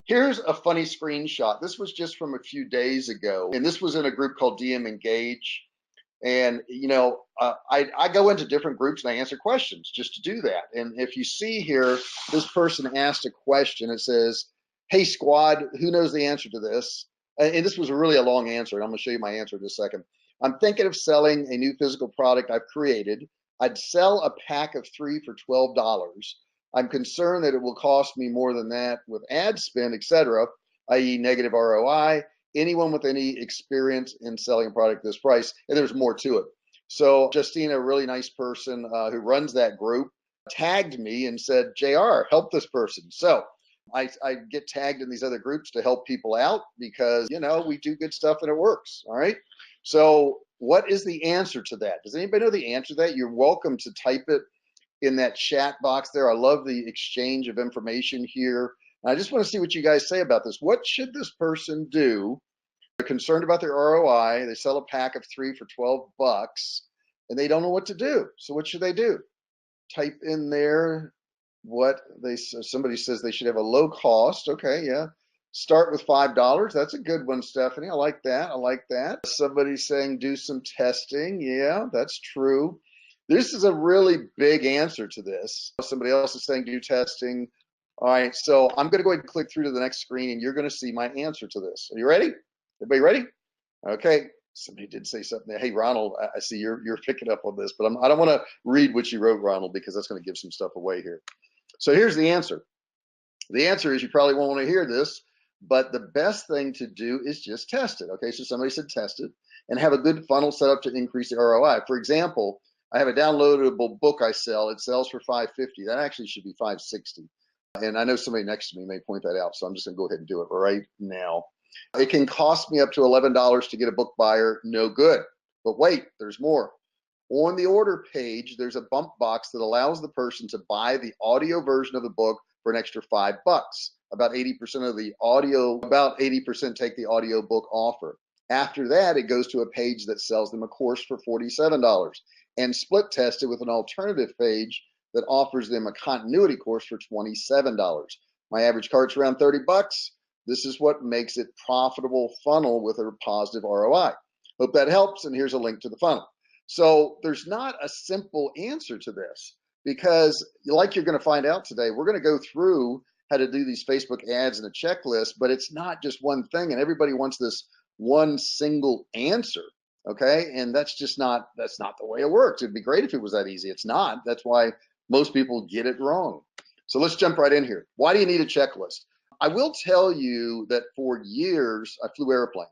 Here's a funny screenshot. This was just from a few days ago, and this was in a group called DM Engage. And I go into different groups and I answer questions just to do that. And if you see here, this person asked a question. It says, "Hey squad, who knows the answer to this?" And this was really a long answer, and I'm going to show you my answer in a second. "I'm thinking of selling a new physical product I've created. I'd sell a pack of 3 for $12. I'm concerned that it will cost me more than that with ad spend, etc., i.e. negative ROI. Anyone with any experience in selling a product this price?" And there's more to it. So Justina, a really nice person who runs that group, tagged me and said, "JR, help this person." So I get tagged in these other groups to help people out because, we do good stuff and it works. All right. So what is the answer to that? Does anybody know the answer to that? You're welcome to type it in that chat box there. I love the exchange of information here. And I just want to see what you guys say about this. What should this person do? They're concerned about their ROI. They sell a pack of 3 for $12 and they don't know what to do. So what should they do? Type in there what somebody says they should have a low cost. Okay, yeah. Start with $5. That's a good one, Stephanie. I like that. I like that. Somebody's saying do some testing. Yeah, that's true. This is a really big answer to this. Somebody else is saying do testing. All right, so I'm going to go ahead and click through to the next screen and you're going to see my answer to this. Are you ready? Everybody ready? Okay. Somebody did say something there. Hey, Ronald, I see you're picking up on this, but I don't want to read what you wrote, Ronald, because that's going to give some stuff away here. So here's the answer. The answer is you probably won't want to hear this, but the best thing to do is just test it. Okay, so somebody said test it and have a good funnel set up to increase the ROI. For example, I have a downloadable book I sell. It sells for $550. That actually should be $560. And I know somebody next to me may point that out, so I'm just going to go ahead and do it right now. It can cost me up to $11 to get a book buyer. No good. But wait, there's more. On the order page, there's a bump box that allows the person to buy the audio version of the book for an extra $5. About 80% of the audio, about 80% take the audio book offer. After that, it goes to a page that sells them a course for $47 and split test it with an alternative page that offers them a continuity course for $27. My average cart's around $30. This is what makes it profitable funnel with a positive ROI. Hope that helps. And here's a link to the funnel. So there's not a simple answer to this because, like you're going to find out today, we're going to go through how to do these Facebook ads and a checklist, but it's not just one thing. And everybody wants this one single answer. Okay. And that's not the way it works. It'd be great if it was that easy. It's not. That's why most people get it wrong. So let's jump right in here. Why do you need a checklist? I will tell you that for years, I flew airplanes.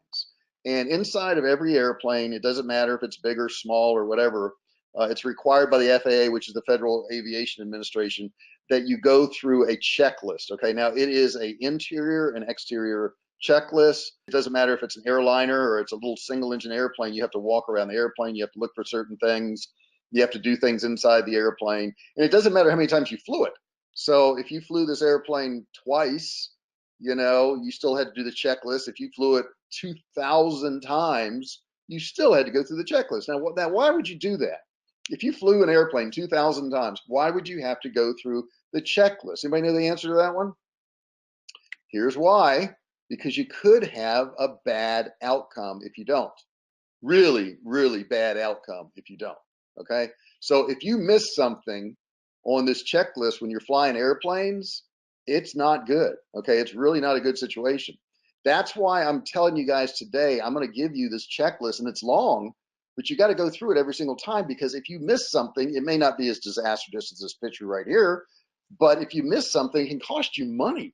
And inside of every airplane, it doesn't matter if it's big or small or whatever, it's required by the FAA, which is the Federal Aviation Administration, that you go through a checklist. Okay, now it is an interior and exterior checklist. It doesn't matter if it's an airliner or it's a little single engine airplane. You have to walk around the airplane. You have to look for certain things. You have to do things inside the airplane. And it doesn't matter how many times you flew it. So if you flew this airplane twice, you still had to do the checklist. If you flew it 2,000 times, you still had to go through the checklist. Now, why would you do that? If you flew an airplane 2,000 times, why would you have to go through the checklist? Anybody know the answer to that one? Here's why. Because you could have a bad outcome if you don't. Really, really bad outcome if you don't. Okay. So if you miss something on this checklist when you're flying airplanes, it's not good. Okay. It's really not a good situation. That's why I'm telling you guys today, I'm going to give you this checklist, and it's long, but you got to go through it every single time, because if you miss something, it may not be as disastrous as this picture right here, but if you miss something, it can cost you money.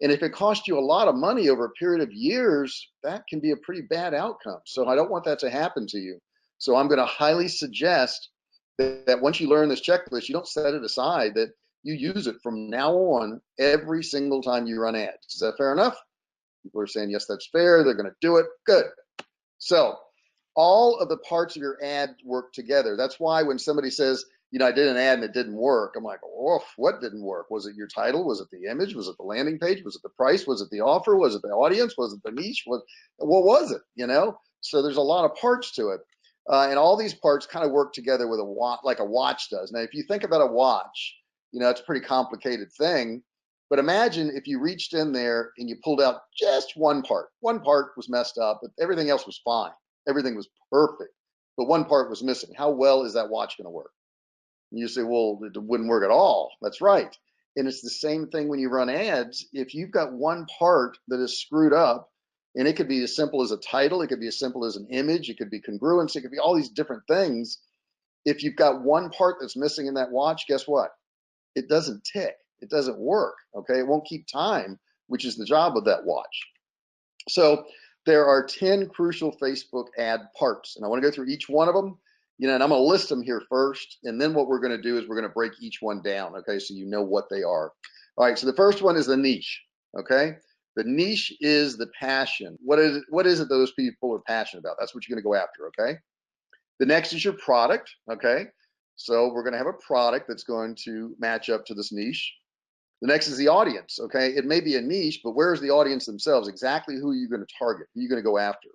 And if it costs you a lot of money over a period of years, that can be a pretty bad outcome. So I don't want that to happen to you. So I'm going to highly suggest that once you learn this checklist, you don't set it aside, that you use it from now on every single time you run ads. Is that fair enough? People are saying, yes, that's fair. They're going to do it. Good. So all of the parts of your ad work together. That's why when somebody says, I did an ad and it didn't work, I'm like, oh, what didn't work? Was it your title? Was it the image? Was it the landing page? Was it the price? Was it the offer? Was it the audience? Was it the niche? What was it? So there's a lot of parts to it. And all these parts kind of work together with a watch, like a watch does. Now, if you think about a watch, it's a pretty complicated thing. But imagine if you reached in there and you pulled out just one part. One part was messed up, but everything else was fine. Everything was perfect, but one part was missing. How well is that watch going to work? And you say, well, it wouldn't work at all. That's right. And it's the same thing when you run ads. If you've got one part that is screwed up, and it could be as simple as a title, it could be as simple as an image, it could be congruence, it could be all these different things. If you've got one part that's missing in that watch, guess what? It doesn't tick. It doesn't work. Okay. It won't keep time, which is the job of that watch. So there are 10 crucial Facebook ad parts, and I want to go through each one of them, and I'm going to list them here first. And then what we're going to do is we're going to break each one down. Okay. So you know what they are. All right. So the first one is the niche. Okay. The niche is the passion. What is it those people are passionate about? That's what you're going to go after. Okay. The next is your product. Okay. So we're going to have a product that's going to match up to this niche. The next is the audience. Okay. It may be a niche, but where's the audience themselves? Exactly who are you going to target? Who are you going to go after?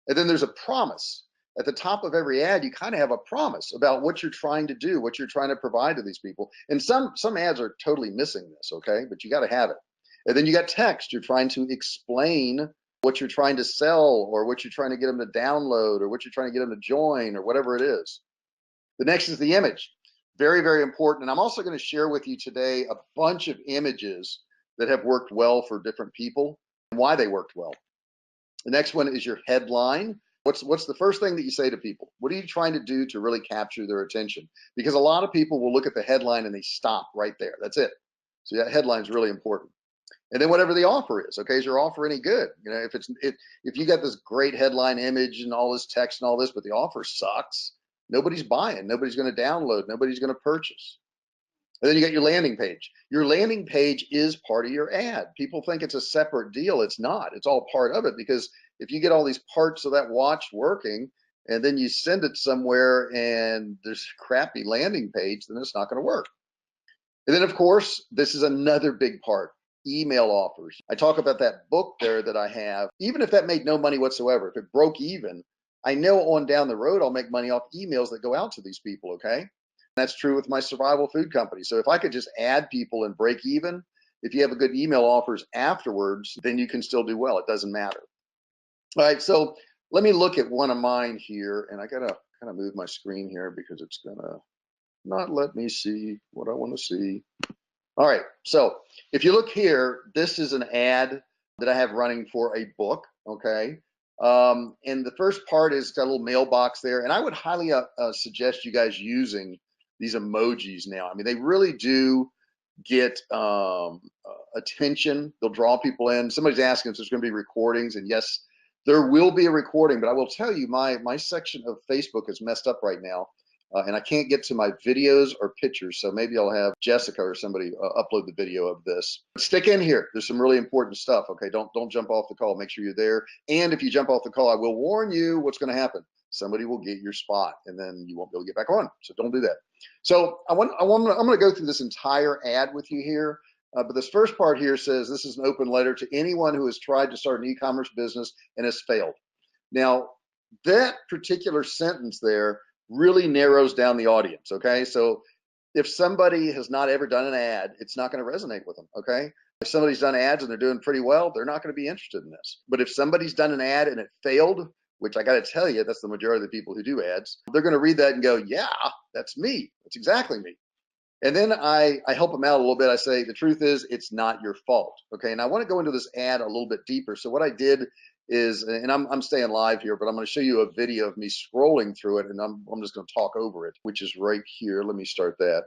And then there's a promise. At the top of every ad, you kind of have a promise about what you're trying to do, what you're trying to provide to these people. And some ads are totally missing this. Okay. But you got to have it. And then you got text. You're trying to explain what you're trying to sell, or what you're trying to get them to download, or what you're trying to get them to join, or whatever it is. The next is the image. Very, very important. And I'm also going to share with you today a bunch of images that have worked well for different people and why they worked well. The next one is your headline. What's the first thing that you say to people? What are you trying to do to really capture their attention? Because a lot of people will look at the headline and they stop right there. That's it. So that headline is really important. And then whatever the offer is, okay, is your offer any good? If you got this great headline image and all this text and all this, but the offer sucks, nobody's buying, nobody's going to download, nobody's going to purchase. And then you got your landing page. Your landing page is part of your ad. People think it's a separate deal. It's not. It's all part of it, because if you get all these parts of that watch working and then you send it somewhere and there's a crappy landing page, then it's not going to work. And then, of course, this is another big part. Email offers. I talk about that book there that I have. Even if that made no money whatsoever, if it broke even, I know on down the road I'll make money off emails that go out to these people. Okay. That's true with my survival food company. So if I could just add people and break even, if you have a good email offers afterwards, then you can still do well. It doesn't matter. All right. So let me look at one of mine here, and I got to kind of move my screen here because it's going to not let me see what I want to see. All right. So if you look here, this is an ad that I have running for a book. Okay. And the first part is got a little mailbox there. And I would highly suggest you guys using these emojis now. I mean, they really do get attention. They'll draw people in. Somebody's asking if there's going to be recordings. And yes, there will be a recording. But I will tell you, my section of Facebook is messed up right now. And I can't get to my videos or pictures, so maybe I'll have Jessica or somebody upload the video of this. But stick in here. There's some really important stuff. Okay, don't jump off the call. Make sure you're there. And if you jump off the call, I will warn you what's going to happen. Somebody will get your spot, and then you won't be able to get back on. So don't do that. So I'm going to go through this entire ad with you here. But this first part here says this is an open letter to anyone who has tried to start an e-commerce business and has failed. Now, that particular sentence there really narrows down the audience. Okay. So if somebody has not ever done an ad, it's not going to resonate with them. Okay. If somebody's done ads and they're doing pretty well, they're not going to be interested in this. But if somebody's done an ad and it failed, which I got to tell you, that's the majority of the people who do ads, they're going to read that and go, yeah, that's me. That's exactly me. And then I help them out a little bit. I say, the truth is, it's not your fault. Okay. And I want to go into this ad a little bit deeper. So what I did is, and I'm staying live here, but I'm going to show you a video of me scrolling through it, and I'm just going to talk over it, which is right here. Let me start that.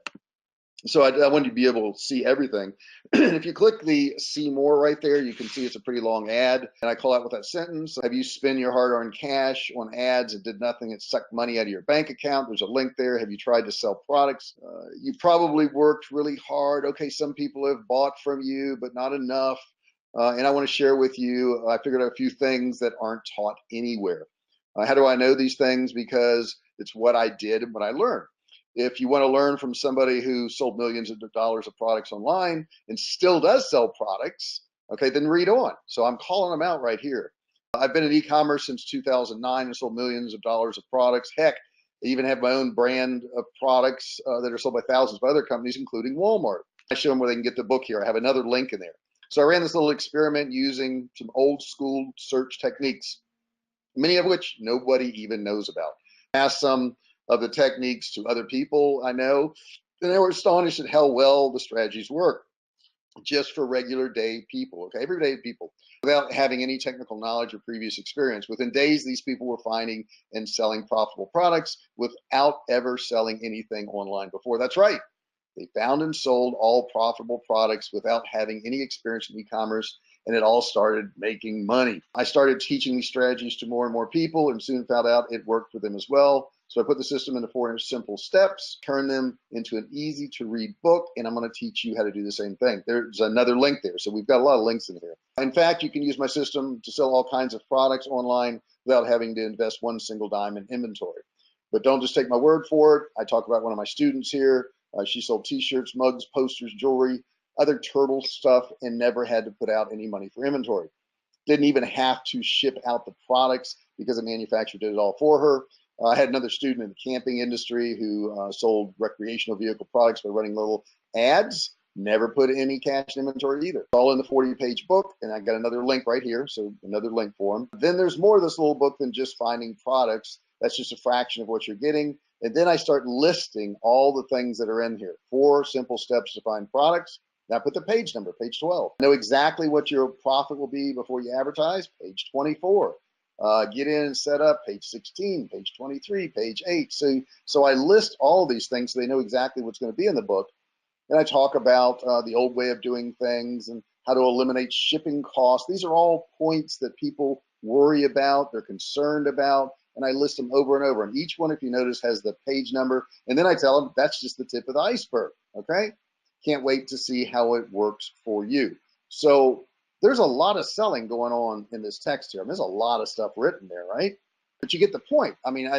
So I want you to be able to see everything. If you click the see more right there, you can see it's a pretty long ad. And I call out with that sentence, have you spent your hard-earned cash on ads? It did nothing. It sucked money out of your bank account. There's a link there. Have you tried to sell products? You probably worked really hard. Okay, some people have bought from you, but not enough. And I want to share with you, I figured out a few things that aren't taught anywhere. How do I know these things? Because it's what I did and what I learned. If you want to learn from somebody who sold millions of dollars of products online and still does sell products, okay, then read on. So I'm calling them out right here. I've been in e-commerce since 2009 and sold millions of dollars of products. Heck, I even have my own brand of products that are sold by thousands of other companies, including Walmart. I show them where they can get the book here. I have another link in there. So I ran this little experiment using some old school search techniques, many of which nobody even knows about. I asked some of the techniques to other people I know, and they were astonished at how well the strategies work just for regular day people, okay, everyday people, without having any technical knowledge or previous experience. Within days, these people were finding and selling profitable products without ever selling anything online before. That's right. They found and sold all profitable products without having any experience in e-commerce, and it all started making money. I started teaching these strategies to more and more people and soon found out it worked for them as well. So I put the system into 4 simple steps, turn them into an easy to read book, and I'm going to teach you how to do the same thing. There's another link there. So we've got a lot of links in here. In fact, you can use my system to sell all kinds of products online without having to invest one single dime in inventory. But don't just take my word for it. I talk about one of my students here. She sold t-shirts, mugs, posters, jewelry, other turtle stuff, and never had to put out any money for inventory. Didn't even have to ship out the products because the manufacturer did it all for her. I had another student in the camping industry who sold recreational vehicle products by running little ads, never put any cash in inventory either. All in the 40-page book, and I got another link right here, so another link for them. Then there's more of this little book than just finding products. That's just a fraction of what you're getting. And then I start listing all the things that are in here. 4 simple steps to find products. Now put the page number, page 12. Know exactly what your profit will be before you advertise, page 24. Get in and set up, page 16, page 23, page 8. So I list all these things so they know exactly what's going to be in the book. And I talk about the old way of doing things and how to eliminate shipping costs. These are all points that people worry about, they're concerned about, and I list them over and over. And each one, if you notice, has the page number. And then I tell them that's just the tip of the iceberg, okay? Can't wait to see how it works for you. So there's a lot of selling going on in this text here. I mean, there's a lot of stuff written there, right? But you get the point. I mean,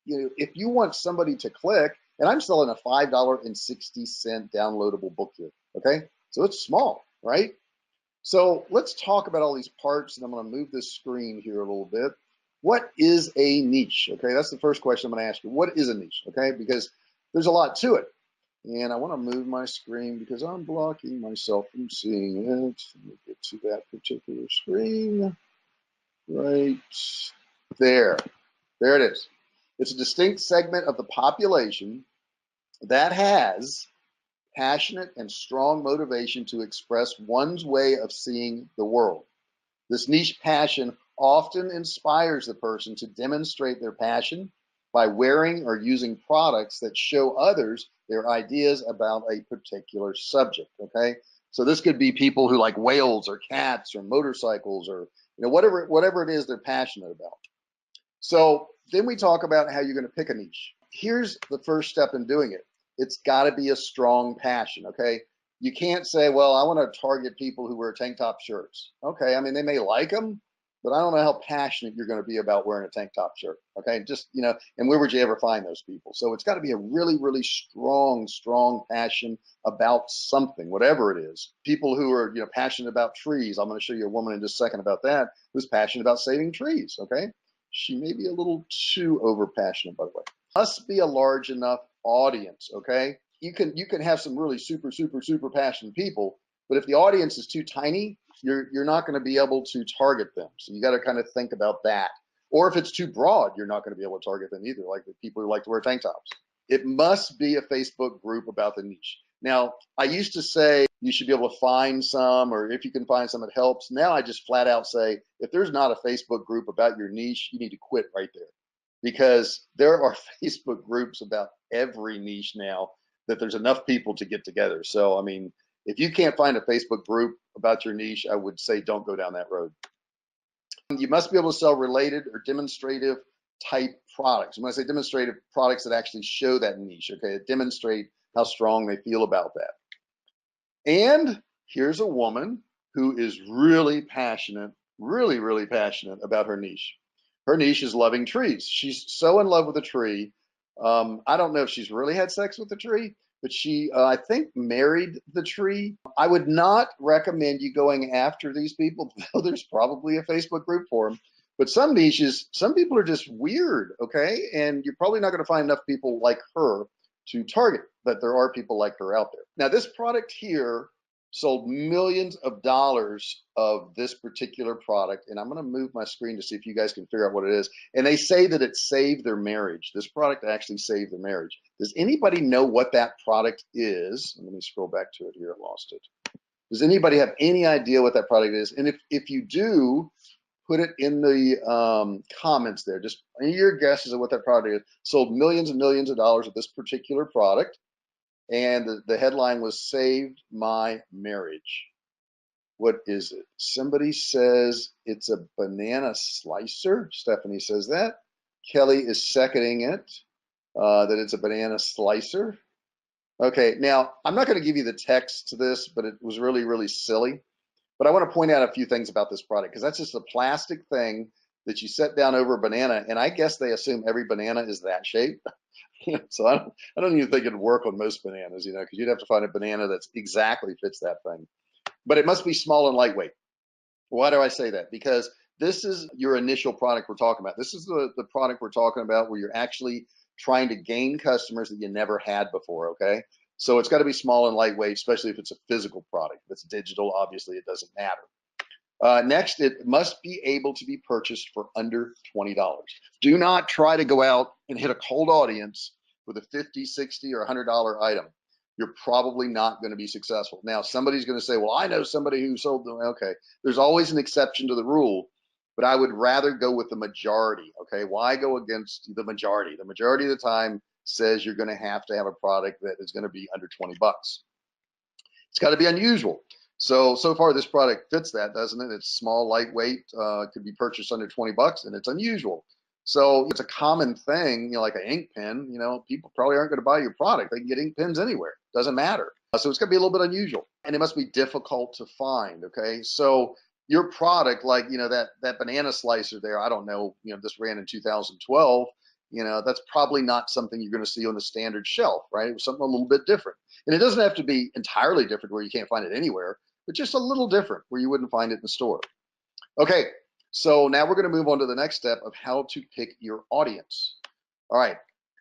if you want somebody to click, and I'm selling a $5.60 downloadable book here, okay? So it's small, right? So let's talk about all these parts, and I'm going to move this screen here a little bit. What is a niche? Okay, that's the first question I'm going to ask you. What is a niche? Okay, because there's a lot to it. And I want to move my screen because I'm blocking myself from seeing it. Let me get to that particular screen right there. There it is. It's a distinct segment of the population that has passionate and strong motivation to express one's way of seeing the world. This niche passion often inspires the person to demonstrate their passion by wearing or using products that show others their ideas about a particular subject, okay? So this could be people who like whales or cats or motorcycles or whatever it is they're passionate about. So then we talk about how you're going to pick a niche. Here's the first step in doing it. It's got to be a strong passion, okay? You can't say, well, I want to target people who wear tank top shirts. Okay, I mean, they may like them, but I don't know how passionate you're going to be about wearing a tank top shirt. Okay, just, and where would you ever find those people? So it's got to be a really, really strong passion about something, whatever it is. People who are, passionate about trees. I'm going to show you a woman in just a second about that who's passionate about saving trees. Okay, she may be a little too over passionate, by the way. Must be a large enough audience. Okay, you can have some really super passionate people, but if the audience is too tiny, you're not going to be able to target them. So you got to kind of think about that. Or if it's too broad, you're not going to be able to target them either, like the people who like to wear tank tops. It must be a Facebook group about the niche. Now, I used to say you should be able to find some, or if you can find some, it helps. Now I just flat out say, if there's not a Facebook group about your niche, you need to quit right there. Because there are Facebook groups about every niche now that there's enough people to get together. So, I mean, if you can't find a Facebook group about your niche, I would say don't go down that road. You must be able to sell related or demonstrative type products. When I say demonstrative, products that actually show that niche, okay, that demonstrate how strong they feel about that. And here's a woman who is really passionate, really passionate about her niche. Her niche is loving trees. She's so in love with a tree. I don't know if she's really had sex with the tree, but she, I think, married the tree. I would not recommend you going after these people, though there's probably a Facebook group for them. But some niches, some people are just weird, okay? And you're probably not going to find enough people like her to target, but there are people like her out there. Now, this product here sold millions of dollars of this particular product, and I'm going to move my screen to see if you guys can figure out what it is. And they say that it saved their marriage. This product actually saved their marriage. Does anybody know what that product is? Let me scroll back to it here. I lost it. Does anybody have any idea what that product is? And if you do, put it in the comments there. Just your guesses of what that product is. Sold millions and millions of dollars of this particular product. And the headline was "Saved My Marriage." What is it? Somebody says it's a banana slicer. Stephanie says that. Kelly is seconding it, that it's a banana slicer. Okay, now I'm not going to give you the text to this, but it was really, really silly. But I want to point out a few things about this product, because that's just a plastic thing that you set down over a banana, and I guess they assume every banana is that shape. So I don't even think it'd work on most bananas, because you'd have to find a banana that's exactly fits that thing. But it must be small and lightweight. Why do I say that? Because this is your initial product we're talking about. This is the product we're talking about where you're actually trying to gain customers that you never had before, okay? So it's got to be small and lightweight, especially if it's a physical product. If it's digital, obviously it doesn't matter. Next, it must be able to be purchased for under $20. Do not try to go out and hit a cold audience with a $50, $60, or $100 item. You're probably not going to be successful. Now, somebody's going to say, well, I know somebody who sold them. Okay, there's always an exception to the rule, but I would rather go with the majority, okay? Why go against the majority? The majority of the time says you're going to have a product that is going to be under 20 bucks. It's got to be unusual. So far this product fits that, doesn't it? It's small, lightweight, could be purchased under 20 bucks, and it's unusual. So it's a common thing, like an ink pen, people probably aren't going to buy your product. They can get ink pens anywhere. Doesn't matter. So it's going to be a little bit unusual, and it must be difficult to find, okay? So your product, like, that banana slicer there, I don't know, this ran in 2012, that's probably not something you're going to see on the standard shelf, right? It was something a little bit different. And it doesn't have to be entirely different where you can't find it anywhere, but just a little different where you wouldn't find it in the store. Okay, so now we're going to move on to the next step of how to pick your audience. All right,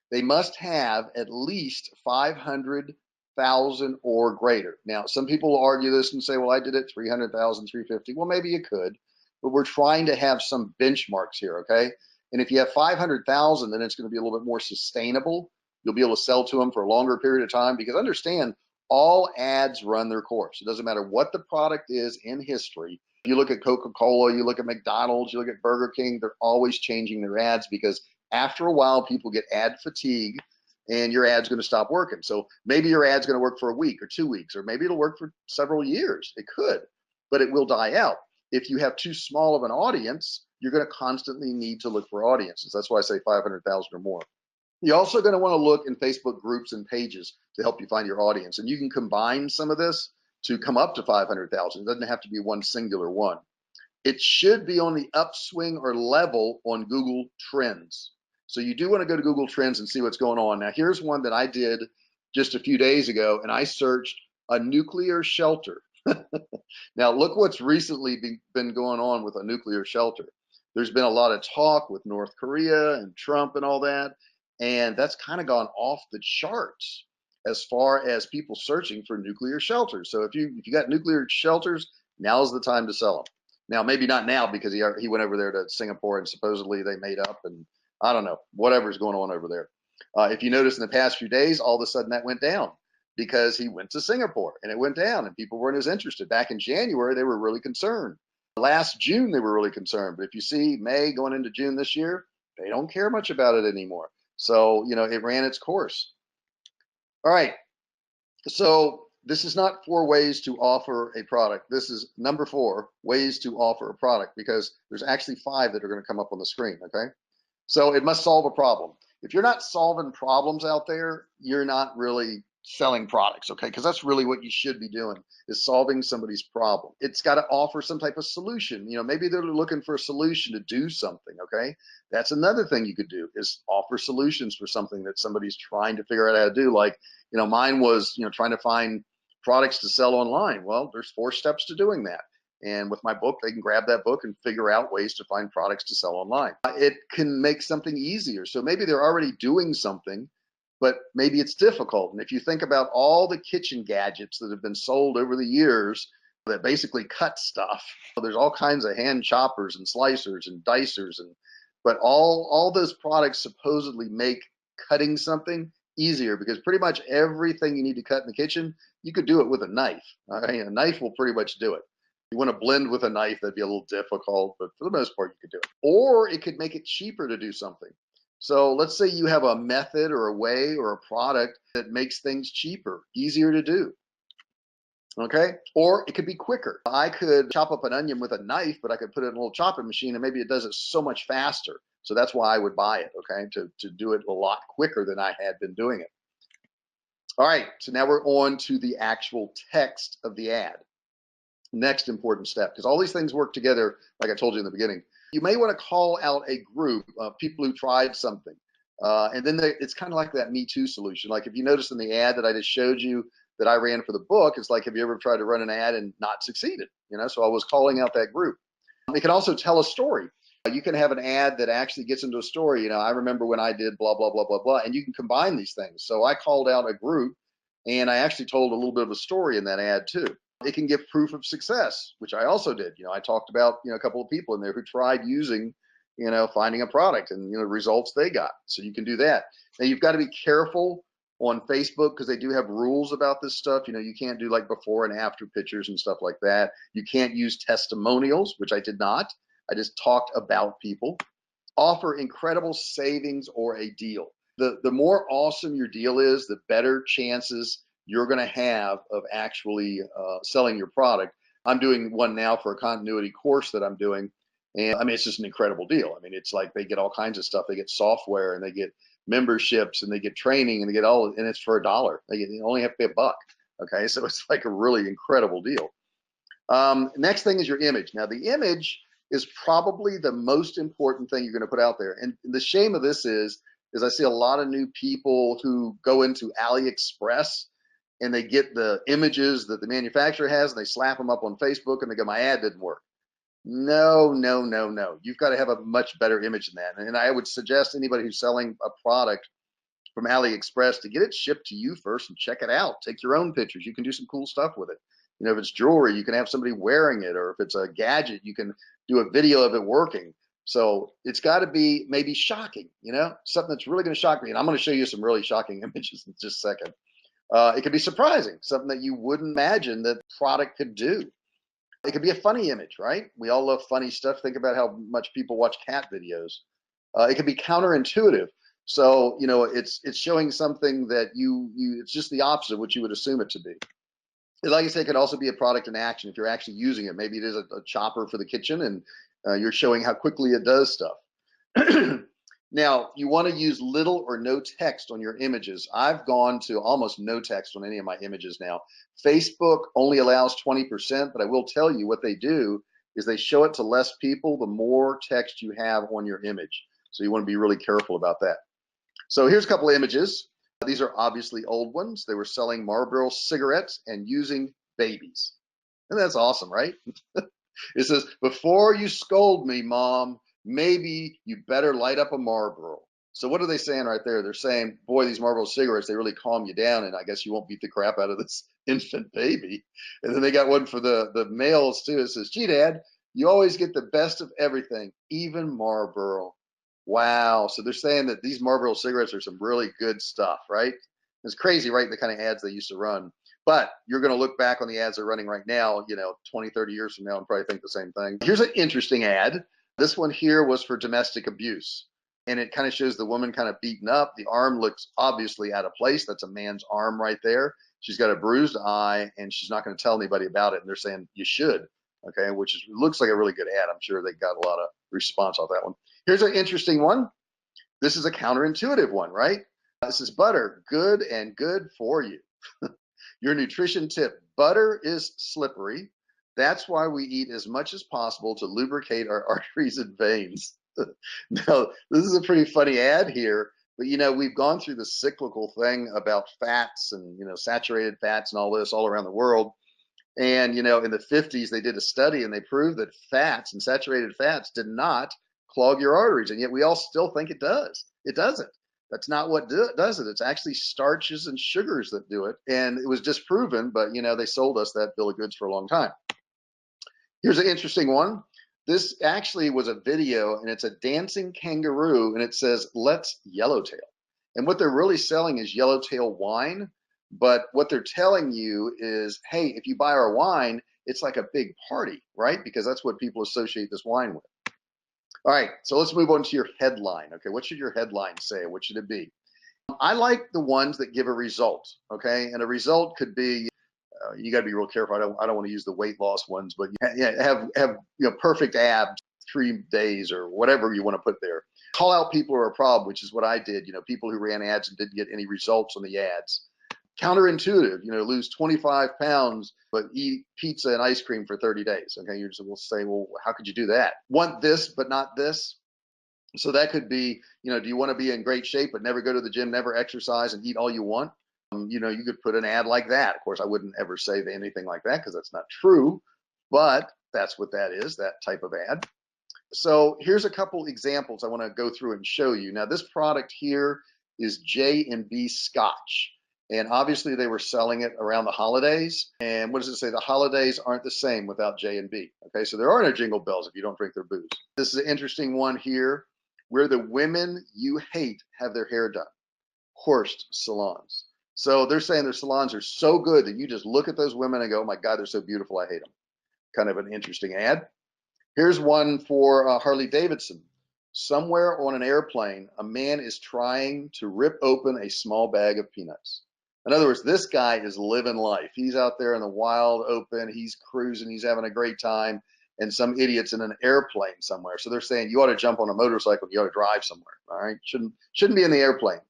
they must have at least 500,000 or greater. Now, some people will argue this and say, well, I did it 300,000, 350. Well, maybe you could, but we're trying to have some benchmarks here, okay? And if you have 500,000, then it's going to be a little bit more sustainable. You'll be able to sell to them for a longer period of time, because understand, all ads run their course. It doesn't matter what the product is in history. You look at Coca-Cola, you look at McDonald's, you look at Burger King, they're always changing their ads, because after a while, people get ad fatigue and your ad's going to stop working. So maybe your ad's going to work for a week or 2 weeks, or maybe it'll work for several years. It could, but it will die out. If you have too small of an audience, you're going to constantly need to look for audiences. That's why I say 500,000 or more. You're also going to want to look in Facebook groups and pages to help you find your audience. And you can combine some of this to come up to 500,000. It doesn't have to be one singular one. It should be on the upswing or level on Google Trends. So you do want to go to Google Trends and see what's going on. Now, here's one that I did just a few days ago, and I searched a nuclear shelter. Now, look what's recently been going on with a nuclear shelter. There's been a lot of talk with North Korea and Trump and all that, and that's kind of gone off the charts as far as people searching for nuclear shelters. So if you got nuclear shelters, now's the time to sell them. Now, maybe not now, because he went over there to Singapore and supposedly they made up, and I don't know, whatever's going on over there. If you notice in the past few days, all of a sudden that went down because he went to Singapore and it went down and people weren't as interested. Back in January, they were really concerned. Last June, they were really concerned. But if you see May going into June this year, they don't care much about it anymore. So, it ran its course. All right. So this is not 4 ways to offer a product. This is number 4, ways to offer a product, because there's actually 5 that are going to come up on the screen. Okay. So it must solve a problem. If you're not solving problems out there, you're not really selling products, okay? Because that's really what you should be doing, is solving somebody's problem. It's got to offer some type of solution. Maybe they're looking for a solution to do something, okay? That's another thing you could do, is offer solutions for something that somebody's trying to figure out how to do. Like, mine was, trying to find products to sell online. Well, there's 4 steps to doing that. And with my book, they can grab that book and figure out ways to find products to sell online. It can make something easier. So maybe they're already doing something, but maybe it's difficult. And if you think about all the kitchen gadgets that have been sold over the years that basically cut stuff, there's all kinds of hand choppers and slicers and dicers, and but all those products supposedly make cutting something easier, because pretty much everything you need to cut in the kitchen, you could do it with a knife. A knife will pretty much do it. You want to blend with a knife, that'd be a little difficult, but for the most part, you could do it. Or it could make it cheaper to do something. So let's say you have a method or a way or a product that makes things cheaper, easier to do. Okay. Or it could be quicker. I could chop up an onion with a knife, but I could put it in a little chopping machine and maybe it does it so much faster. So that's why I would buy it. Okay. To do it a lot quicker than I had been doing it. All right. So now we're on to the actual text of the ad. Next important step, because all these things work together, like I told you in the beginning. You may want to call out a group of people who tried something. And then it's kind of like that Me Too solution. Like if you notice in the ad that I just showed you that I ran for the book, it's like, have you ever tried to run an ad and not succeeded? So I was calling out that group. It can also tell a story. You can have an ad that actually gets into a story. I remember when I did blah, blah, blah, blah, blah, and you can combine these things. So I called out a group and I actually told a little bit of a story in that ad too. It can give proof of success, which I also did. I talked about, a couple of people in there who tried using, finding a product and, the results they got. So you can do that. Now you've got to be careful on Facebook because they do have rules about this stuff. You can't do like before and after pictures and stuff like that. You can't use testimonials, which I did not. I just talked about people. Offer incredible savings or a deal. The more awesome your deal is, the better chances you're going to have of actually selling your product. I'm doing one now for a continuity course that I'm doing. And I mean, it's just an incredible deal. I mean, it's like they get all kinds of stuff. They get software and they get memberships and they get training and they get and it's for $1. They only have to pay $1. Okay. So it's like a really incredible deal. Next thing is your image. Now the image is probably the most important thing you're going to put out there. And the shame of this is I see a lot of new people who go into AliExpress and they get the images that the manufacturer has and they slap them up on Facebook and they go, my ad didn't work. No. You've got to have a much better image than that. And I would suggest anybody who's selling a product from AliExpress to get it shipped to you first and check it out. Take your own pictures. You can do some cool stuff with it. If it's jewelry, you can have somebody wearing it, or if it's a gadget, you can do a video of it working. So it's got to be maybe shocking, something that's really going to shock me. And I'm going to show you some really shocking images in just a second. It could be surprising, something that you wouldn't imagine that product could do. It could be a funny image, right? We all love funny stuff. Think about how much people watch cat videos. It could be counterintuitive. So, it's showing something that it's just the opposite of what you would assume it to be. Like I said, it could also be a product in action if you're actually using it. Maybe it is a chopper for the kitchen and you're showing how quickly it does stuff. Now, you want to use little or no text on your images. I've gone to almost no text on any of my images now. Facebook only allows 20%, but I will tell you what they do is they show it to less people the more text you have on your image. So you want to be really careful about that. So here's a couple of images. These are obviously old ones. They were selling Marlboro cigarettes and using babies. And that's awesome, right? It says, before you scold me, Mom, maybe you better light up a Marlboro. So what are they saying right there? They're saying, boy, these Marlboro cigarettes, they really calm you down. And I guess you won't beat the crap out of this infant baby. And then they got one for the males too. It says, gee, Dad, you always get the best of everything, even Marlboro. Wow. So they're saying that these Marlboro cigarettes are some really good stuff, right? It's crazy, right? The kind of ads they used to run. But you're going to look back on the ads they're running right now, 20, 30 years from now and probably think the same thing. Here's an interesting ad. This one here was for domestic abuse. And it kind of shows the woman kind of beaten up. The arm looks obviously out of place. That's a man's arm right there. She's got a bruised eye and she's not going to tell anybody about it. And they're saying you should. Okay, which looks like a really good ad. I'm sure they got a lot of response off that one. Here's an interesting one. This is a counterintuitive one, right? This is butter, good and good for you. Your nutrition tip, butter is slippery. That's why we eat as much as possible to lubricate our arteries and veins. Now, this is a pretty funny ad here, but we've gone through the cyclical thing about fats and, saturated fats and all this all around the world. And, in the 50s, they did a study and they proved that fats and saturated fats did not clog your arteries. And yet we all still think it does. It doesn't. That's not what does it. It's actually starches and sugars that do it. And it was disproven, but they sold us that bill of goods for a long time. Here's an interesting one. This actually was a video, and it's a dancing kangaroo, and it says, "Let's yellowtail." And what they're really selling is yellowtail wine. But what they're telling you is, hey, if you buy our wine, it's like a big party, right? Because that's what people associate this wine with. All right, so let's move on to your headline. Okay, what should your headline say? What should it be? I like the ones that give a result. Okay, and a result could be, you got to be real careful. I don't want to use the weight loss ones, but have perfect abs 3 days or whatever you want to put there. Call out people who are a problem, which is what I did. People who ran ads and didn't get any results on the ads. Counterintuitive, lose 25 pounds, but eat pizza and ice cream for 30 days. Okay, you will say, well, how could you do that? Want this, but not this. So that could be, do you want to be in great shape, but never go to the gym, never exercise, and eat all you want? You could put an ad like that. Of course, I wouldn't ever say anything like that because that's not true, but that's what that is, that type of ad. So here's a couple examples I want to go through and show you. Now, this product here is J&B Scotch. And obviously they were selling it around the holidays. And what does it say? The holidays aren't the same without J&B. Okay, so there are no jingle bells if you don't drink their booze. This is an interesting one here, where the women you hate have their hair done. Horst salons. So they're saying their salons are so good that you just look at those women and go, oh my God, they're so beautiful, I hate them. Kind of an interesting ad. Here's one for Harley Davidson. Somewhere on an airplane, a man is trying to rip open a small bag of peanuts. In other words, this guy is living life. He's out there in the wild open. He's cruising. He's having a great time. And some idiot's in an airplane somewhere. So they're saying you ought to jump on a motorcycle. You ought to drive somewhere. All right. Shouldn't be in the airplane.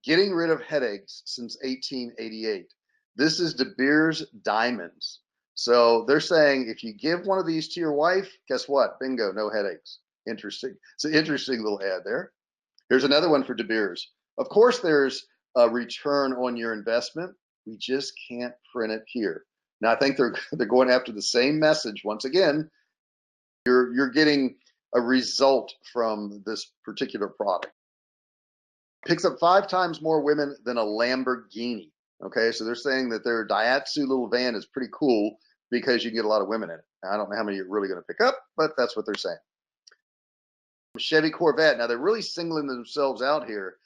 Getting rid of headaches since 1888. This is De Beers Diamonds. So they're saying if you give one of these to your wife, guess what? Bingo, no headaches. Interesting. It's an interesting little ad there. Here's another one for De Beers. Of course, there's a return on your investment. We just can't print it here. Now, I think they're going after the same message. Once again, you're getting a result from this particular product. Picks up 5 times more women than a Lamborghini. Okay, so they're saying that their Daihatsu little van is pretty cool because you can get a lot of women in it. Now, I don't know how many you're really going to pick up, but that's what they're saying. Chevy Corvette. Now, they're really singling themselves out here,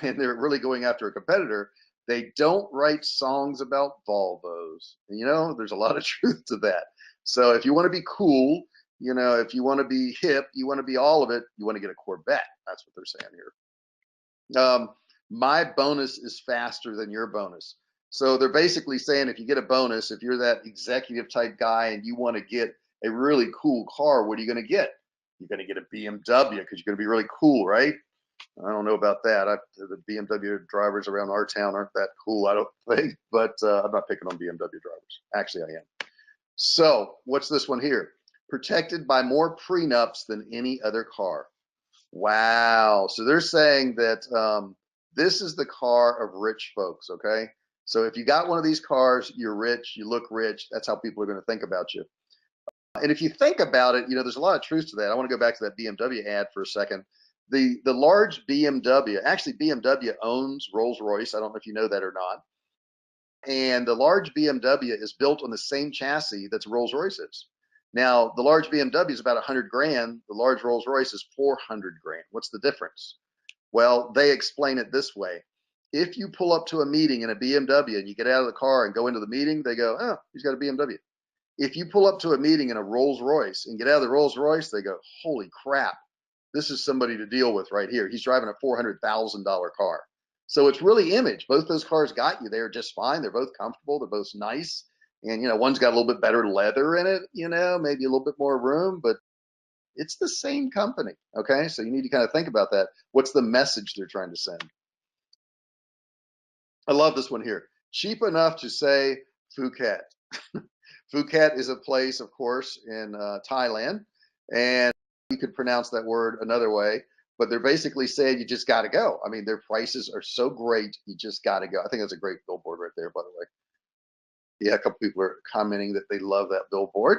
and they're really going after a competitor. They don't write songs about Volvos. There's a lot of truth to that. So if you want to be cool, if you want to be hip, you want to be all of it, you want to get a Corvette. That's what they're saying here. My bonus is faster than your bonus. So they're basically saying if you get a bonus, if you're that executive type guy and you want to get a really cool car, what are you going to get? You're going to get a BMW because you're going to be really cool, right? I don't know about that. The BMW drivers around our town aren't that cool, I don't think, but I'm not picking on BMW drivers. Actually, I am. So what's this one here? Protected by more prenups than any other car. Wow. So they're saying that this is the car of rich folks, okay? So if you got one of these cars, you're rich, you look rich. That's how people are going to think about you. And if you think about it, there's a lot of truth to that. I want to go back to that BMW ad for a second. The large BMW, actually BMW owns Rolls-Royce. I don't know if you know that or not. And the large BMW is built on the same chassis that's Rolls-Royce is. Now, the large BMW is about 100 grand. The large Rolls-Royce is 400 grand. What's the difference? Well, they explain it this way. If you pull up to a meeting in a BMW and you get out of the car and go into the meeting, they go, oh, he's got a BMW. If you pull up to a meeting in a Rolls-Royce and get out of the Rolls-Royce, they go, holy crap, this is somebody to deal with right here. He's driving a $400,000 car. So it's really image. Both those cars got you there just fine. They're both comfortable. They're both nice. And, one's got a little bit better leather in it, maybe a little bit more room, but it's the same company. Okay. So you need to kind of think about that. What's the message they're trying to send? I love this one here. Cheap enough to say Phuket. Phuket is a place, of course, in Thailand. And you could pronounce that word another way, but they're basically saying you just got to go. I mean, their prices are so great, you just got to go. I think that's a great billboard right there, by the way. Yeah, a couple people are commenting that they love that billboard.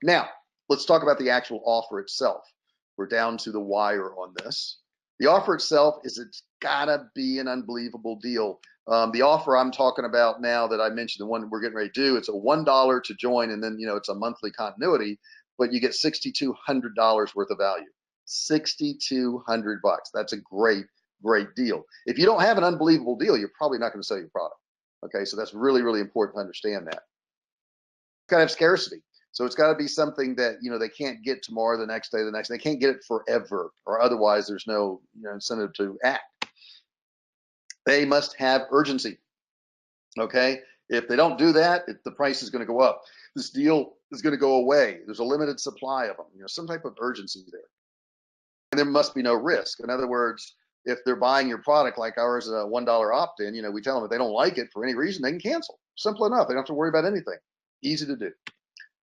Now, let's talk about the actual offer itself. We're down to the wire on this. The offer itself is it's gotta be an unbelievable deal. The offer I'm talking about now that I mentioned, the one we're getting ready to do, it's a $1 to join, and then it's a monthly continuity, but you get $6,200 worth of value. 6,200 bucks. That's a great deal. If you don't have an unbelievable deal, you're probably not going to sell your product. Okay, so that's really important to understand that. It's got to have scarcity. So it's got to be something that they can't get tomorrow, the next day, the next. They can't get it forever, or otherwise there's no incentive to act. They must have urgency. Okay, if they don't do that, the price is going to go up. This deal is going to go away. There's a limited supply of them. Some type of urgency there. And there must be no risk. In other words, if they're buying your product like ours, a $1 opt-in, we tell them if they don't like it for any reason, they can cancel. Simple enough. They don't have to worry about anything. Easy to do.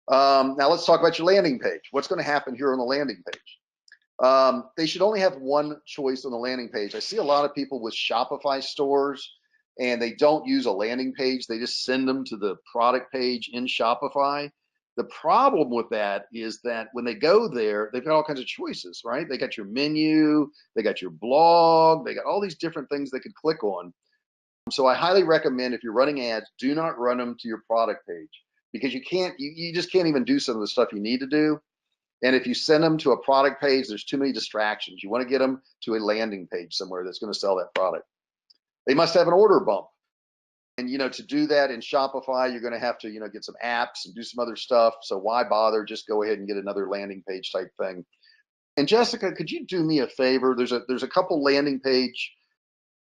Now let's talk about your landing page. What's going to happen here on the landing page? They should only have one choice on the landing page. I see a lot of people with Shopify stores, and they don't use a landing page. They just send them to the product page in Shopify. The problem with that is that when they go there, they've got all kinds of choices, right? They got your menu, they got your blog, they got all these different things they could click on. So I highly recommend, if you're running ads, do not run them to your product page, because you just can't even do some of the stuff you need to do. And if you send them to a product page, there's too many distractions. You want to get them to a landing page somewhere that's going to sell that product. They must have an order bump. And to do that in Shopify, you're going to have to get some apps and do some other stuff. So why bother? Just go ahead and get another landing page type thing. And Jessica, could you do me a favor? There's a couple landing page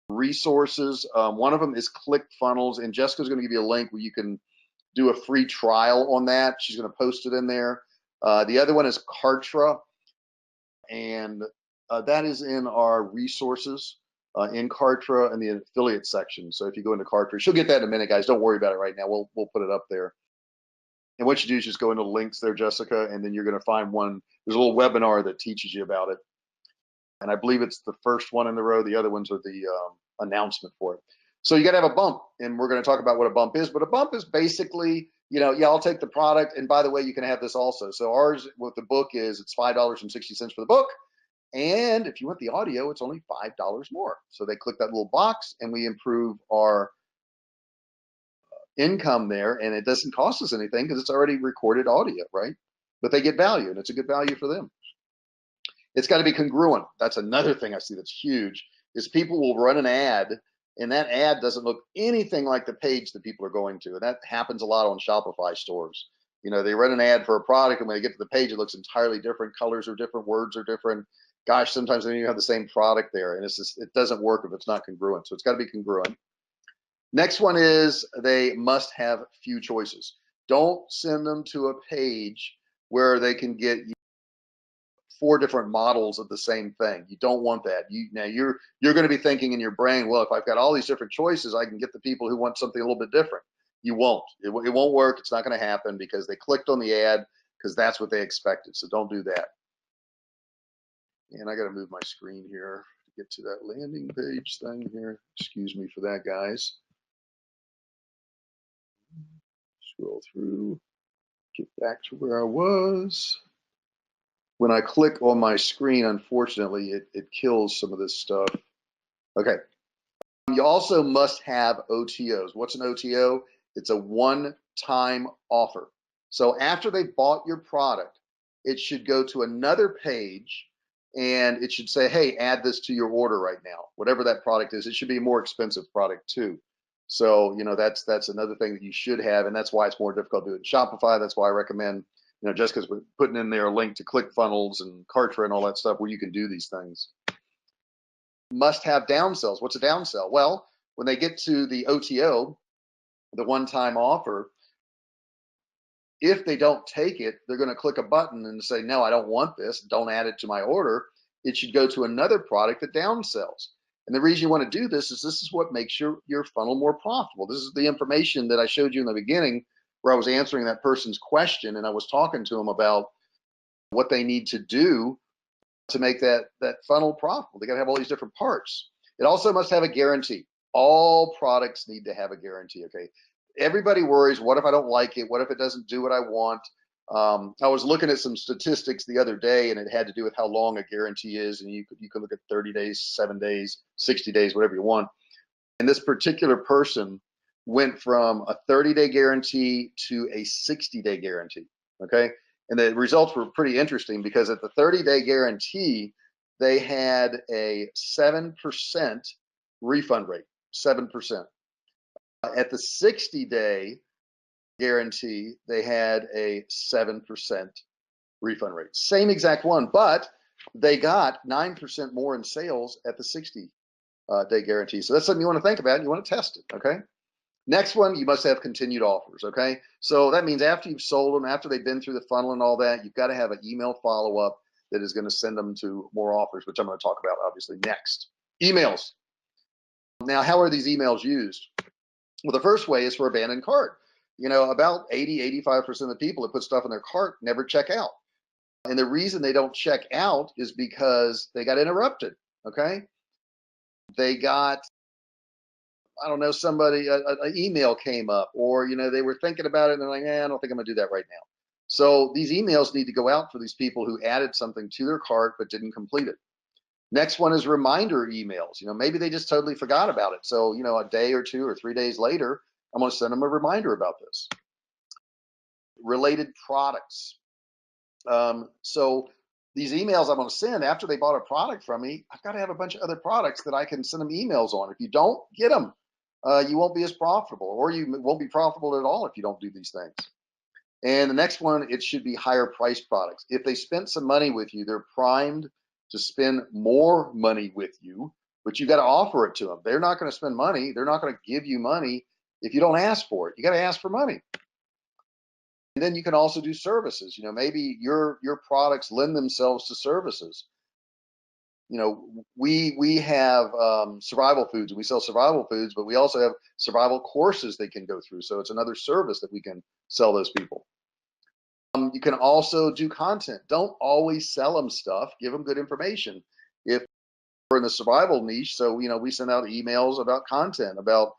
resources. One of them is ClickFunnels, and Jessica's going to give you a link where you can do a free trial on that. She's going to post it in there. The other one is Kartra, and that is in our resources. In Kartra in the affiliate section. So if you go into Kartra, she'll get that in a minute, guys. Don't worry about it right now. We'll put it up there. And what you do is just go into links there, Jessica, and then you're going to find one. There's a little webinar that teaches you about it. And I believe it's the first one in the row. The other ones are the announcement for it. So you got to have a bump, and we're going to talk about what a bump is. But a bump is basically, yeah, I'll take the product. And by the way, you can have this also. So ours, what the book is, it's $5.60 for the book. And if you want the audio, it's only $5 more. So they click that little box, and we improve our income there, and it doesn't cost us anything because it's already recorded audio, right? But they get value, and it's a good value for them. It's got to be congruent. That's another thing I see that's huge, is people will run an ad, and that ad doesn't look anything like the page that people are going to. And that happens a lot on Shopify stores. They run an ad for a product, and when they get to the page, it looks entirely different. Colors are different, words are different. Gosh, sometimes they don't even have the same product there, and it doesn't work if it's not congruent. So it's got to be congruent. Next one is they must have few choices. Don't send them to a page where they can get 4 different models of the same thing. You don't want that. Now you're going to be thinking in your brain, well, if I've got all these different choices, I can get the people who want something a little bit different. You won't. It won't work. It's not going to happen because they clicked on the ad because that's what they expected. So don't do that. And I got to move my screen here to get to that landing page thing here. Excuse me for that, guys. Scroll through, get back to where I was. When I click on my screen, unfortunately, it kills some of this stuff. Okay. You also must have OTOs. What's an OTO? It's a one-time offer. So after they bought your product, it should go to another page, and it should say, hey, add this to your order right now, whatever that product is. It should be a more expensive product too. So, that's another thing that you should have, and that's why it's more difficult to do it in Shopify. That's why I recommend, just because we're putting in there a link to ClickFunnels and Kartra and all that stuff where you can do these things. Must have downsells. What's a downsell? Well, when they get to the OTO, the one-time offer, if they don't take it, they're going to click a button and say, no, I don't want this. Don't add it to my order. It should go to another product that downsells. And the reason you want to do this is what makes your funnel more profitable. This is the information that I showed you in the beginning where I was answering that person's question, and I was talking to them about what they need to do to make that funnel profitable. They got to have all these different parts. It also must have a guarantee. All products need to have a guarantee, okay? Everybody worries, what if I don't like it? What if it doesn't do what I want? I was looking at some statistics the other day, and it had to do with how long a guarantee is, and you could look at 30 days, 7 days, 60 days, whatever you want. And this particular person went from a 30-day guarantee to a 60-day guarantee. Okay, and the results were pretty interesting because at the 30-day guarantee, they had a 7% refund rate, 7%. At the 60-day guarantee, they had a 7% refund rate. Same exact one, but they got 9% more in sales at the 60-day guarantee. So that's something you want to think about. And you want to test it, okay? Next one, you must have continued offers, okay? So that means after you've sold them, after they've been through the funnel and all that, you've got to have an email follow-up that is going to send them to more offers, which I'm going to talk about obviously next. Emails. Now, how are these emails used? Well, the first way is for abandoned cart. You know, about 85% of the people that put stuff in their cart never check out. And the reason they don't check out is because they got interrupted, okay? They got, I don't know, somebody, an email came up, or, you know, they were thinking about it and they're like, I don't think I'm gonna do that right now. So these emails need to go out for these people who added something to their cart but didn't complete it. Next one is reminder emails. You know, maybe they just totally forgot about it. So, you know, a day or 2 or 3 days later, I'm going to send them a reminder about this. Related products. So these emails I'm going to send after they bought a product from me, I've got to have a bunch of other products that I can send them emails on. If you don't get them, you won't be as profitable, or you won't be profitable at all if you don't do these things. And the next one, it should be higher price products. If they spent some money with you, they're primed to spend more money with you, but you got to offer it to them. They're not going to spend money. They're not going to give you money if you don't ask for it. You got to ask for money. And then you can also do services. You know, maybe your products lend themselves to services. You know, we have survival foods, and we sell survival foods, but we also have survival courses they can go through. So it's another service that we can sell those people. You can also do content. Don't always sell them stuff. Give them good information. If we're in the survival niche, so, you know, we send out emails about content, about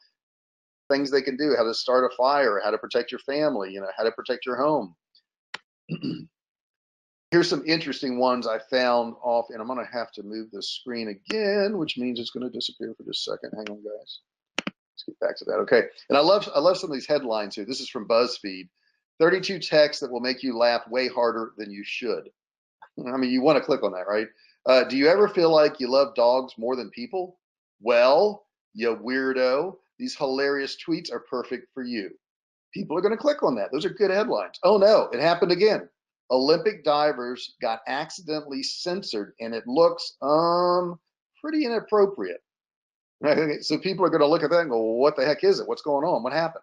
things they can do, how to start a fire, how to protect your family, you know, how to protect your home. Here's some interesting ones I found off, and I'm going to have to move the screen again, which means it's going to disappear for just a second. Hang on, guys. Let's get back to that. Okay. And I love some of these headlines here. This is from BuzzFeed. 32 texts that will make you laugh way harder than you should. I mean, you want to click on that, right? Do you ever feel like you love dogs more than people? Well, you weirdo, these hilarious tweets are perfect for you. People are going to click on that. Those are good headlines. Oh no, it happened again. Olympic divers got accidentally censored, and it looks pretty inappropriate. Right? So people are going to look at that and go, well, what the heck is it? What's going on? What happened?